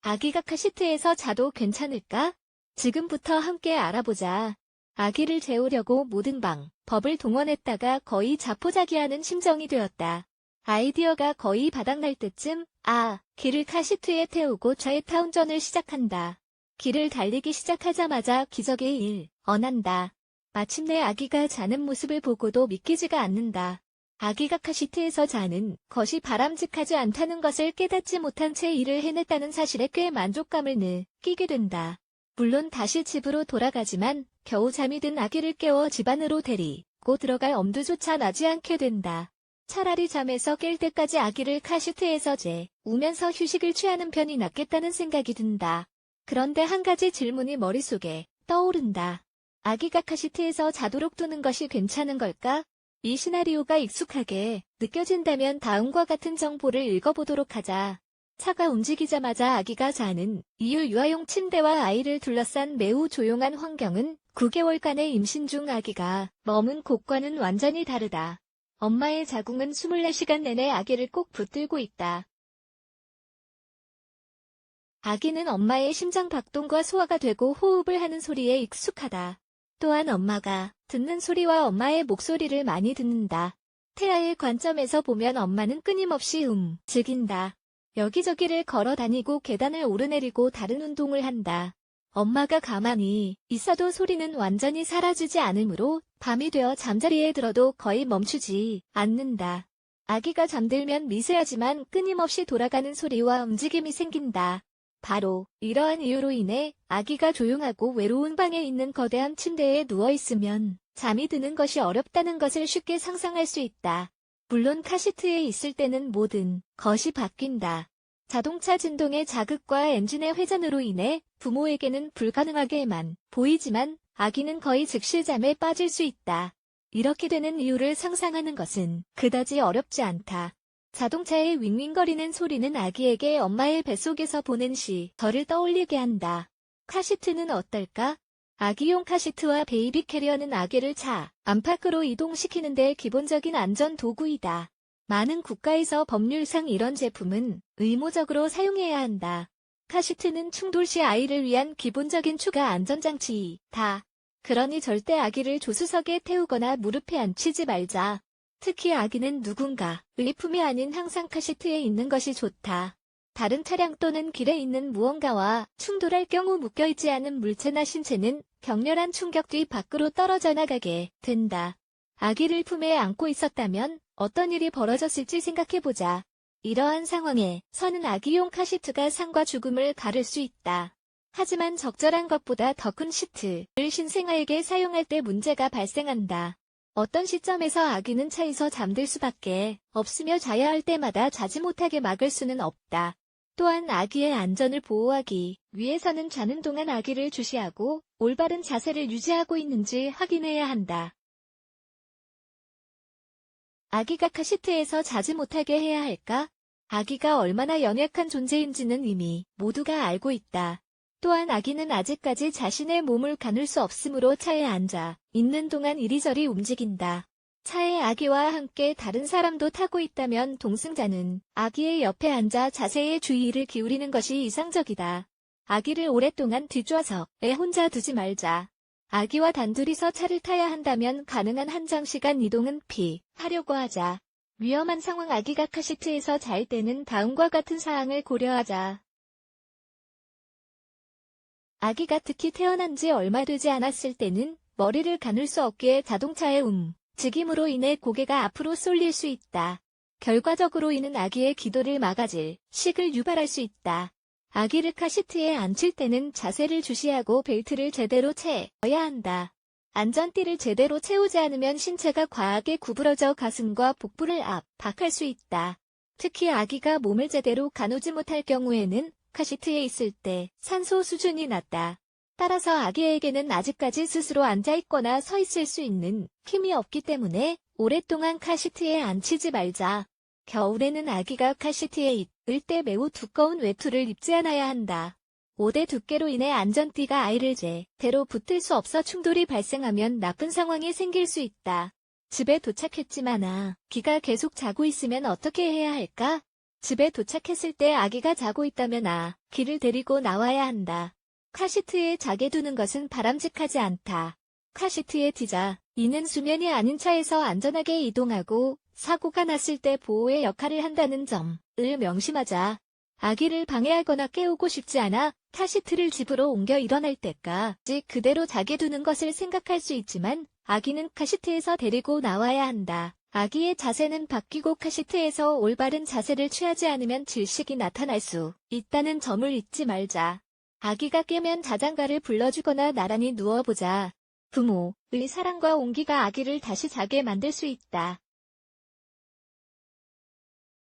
아기가 카시트에서 자도 괜찮을까? 지금부터 함께 알아보자. 아기를 재우려고 모든 방법을 동원했다가 거의 자포자기하는 심정이 되었다. 아이디어가 거의 바닥날 때쯤 길을 카시트에 태우고 차이타운전을 시작한다. 길을 달리기 시작하자마자 기적의 일어난다. 마침내 아기가 자는 모습을 보고도 믿기지가 않는다. 아기가 카시트에서 자는 것이 바람직하지 않다는 것을 깨닫지 못한 채 일을 해냈다는 사실에 꽤 만족감을 느끼게 된다. 물론 다시 집으로 돌아가지만 겨우 잠이 든 아기를 깨워 집 안으로 데리고 들어갈 엄두조차 나지 않게 된다. 차라리 잠에서 깰 때까지 아기를 카시트에서 재우면서 휴식을 취하는 편이 낫겠다는 생각이 든다. 그런데 한 가지 질문이 머릿속에 떠오른다. 아기가 카시트에서 자도록 두는 것이 괜찮은 걸까? 이 시나리오가 익숙하게 느껴진다면 다음과 같은 정보를 읽어보도록 하자. 차가 움직이자마자 아기가 자는 이유 유아용 침대와 아이를 둘러싼 매우 조용한 환경은 9개월간의 임신 중 아기가 머문 곳과는 완전히 다르다. 엄마의 자궁은 24시간 내내 아기를 꼭 붙들고 있다. 아기는 엄마의 심장 박동과 소화가 되고 호흡을 하는 소리에 익숙하다. 또한 엄마가 듣는 소리와 엄마의 목소리를 많이 듣는다. 태아의 관점에서 보면 엄마는 끊임없이 움직인다. 여기저기를 걸어 다니고 계단을 오르내리고 다른 운동을 한다. 엄마가 가만히 있어도 소리는 완전히 사라지지 않으므로 밤이 되어 잠자리에 들어도 거의 멈추지 않는다. 아기가 잠들면 미세하지만 끊임없이 돌아가는 소리와 움직임이 생긴다. 바로 이러한 이유로 인해 아기가 조용하고 외로운 방에 있는 거대한 침대에 누워있으면 잠이 드는 것이 어렵다는 것을 쉽게 상상할 수 있다. 물론 카시트에 있을 때는 모든 것이 바뀐다. 자동차 진동의 자극과 엔진의 회전으로 인해 부모에게는 불가능하게만 보이지만 아기는 거의 즉시 잠에 빠질 수 있다. 이렇게 되는 이유를 상상하는 것은 그다지 어렵지 않다. 자동차의 윙윙거리는 소리는 아기에게 엄마의 뱃속에서 보낸 시절을 떠올리게 한다. 카시트는 어떨까? 아기용 카시트와 베이비 캐리어는 아기를 차 안팎으로 이동시키는 데 기본적인 안전 도구이다. 많은 국가에서 법률상 이런 제품은 의무적으로 사용해야 한다. 카시트는 충돌 시 아이를 위한 기본적인 추가 안전장치이다. 그러니 절대 아기를 조수석에 태우거나 무릎에 앉히지 말자. 특히 아기는 누군가의 품이 아닌 항상 카시트에 있는 것이 좋다. 다른 차량 또는 길에 있는 무언가와 충돌할 경우 묶여있지 않은 물체나 신체는 격렬한 충격 뒤 밖으로 떨어져 나가게 된다. 아기를 품에 안고 있었다면 어떤 일이 벌어졌을지 생각해보자. 이러한 상황에서는 아기용 카시트가 삶과 죽음을 가를 수 있다. 하지만 적절한 것보다 더 큰 시트를 신생아에게 사용할 때 문제가 발생한다. 어떤 시점에서 아기는 차에서 잠들 수밖에 없으며 자야 할 때마다 자지 못하게 막을 수는 없다. 또한 아기의 안전을 보호하기 위해서는 자는 동안 아기를 주시하고 올바른 자세를 유지하고 있는지 확인해야 한다. 아기가 카시트에서 자지 못하게 해야 할까? 아기가 얼마나 연약한 존재인지는 이미 모두가 알고 있다. 또한 아기는 아직까지 자신의 몸을 가눌 수 없으므로 차에 앉아 있는 동안 이리저리 움직인다. 차에 아기와 함께 다른 사람도 타고 있다면 동승자는 아기의 옆에 앉아 자세에 주의를 기울이는 것이 이상적이다. 아기를 오랫동안 뒷좌석에 혼자 두지 말자. 아기와 단둘이서 차를 타야 한다면 가능한 한정시간 이동은 피하려고 하자. 위험한 상황 아기가 카시트에서 잘 때는 다음과 같은 사항을 고려하자. 아기가 특히 태어난 지 얼마 되지 않았을 때는 머리를 가눌 수 없기에 자동차의 움직임으로 인해 고개가 앞으로 쏠릴 수 있다. 결과적으로 이는 아기의 기도를 막아질 식을 유발할 수 있다. 아기를 카시트에 앉힐 때는 자세를 주시하고 벨트를 제대로 채워야 한다. 안전띠를 제대로 채우지 않으면 신체가 과하게 구부러져 가슴과 복부를 압박할 수 있다. 특히 아기가 몸을 제대로 가누지 못할 경우에는 카시트에 있을 때 산소 수준이 낮다. 따라서 아기에게는 아직까지 스스로 앉아있거나 서 있을 수 있는 힘이 없기 때문에 오랫동안 카시트에 앉히지 말자. 겨울에는 아기가 카시트에 있을 때 매우 두꺼운 외투를 입지 않아야 한다. 5대 두께로 인해 안전띠가 아이를 제대로 붙들 수 없어 충돌이 발생하면 나쁜 상황이 생길 수 있다. 집에 도착했지만 아기가 계속 자고 있으면 어떻게 해야 할까? 집에 도착했을 때 아기가 자고 있다면 아기를 데리고 나와야 한다. 카시트에 자게 두는 것은 바람직하지 않다. 카시트에 뒤자 이는 수면이 아닌 차에서 안전하게 이동하고 사고가 났을 때 보호의 역할을 한다는 점을 명심하자. 아기를 방해하거나 깨우고 싶지 않아 카시트를 집으로 옮겨 일어날 때까지 그대로 자게 두는 것을 생각할 수 있지만 아기는 카시트에서 데리고 나와야 한다. 아기의 자세는 바뀌고 카시트에서 올바른 자세를 취하지 않으면 질식이 나타날 수 있다는 점을 잊지 말자. 아기가 깨면 자장가를 불러주거나 나란히 누워보자. 부모의 사랑과 온기가 아기를 다시 자게 만들 수 있다.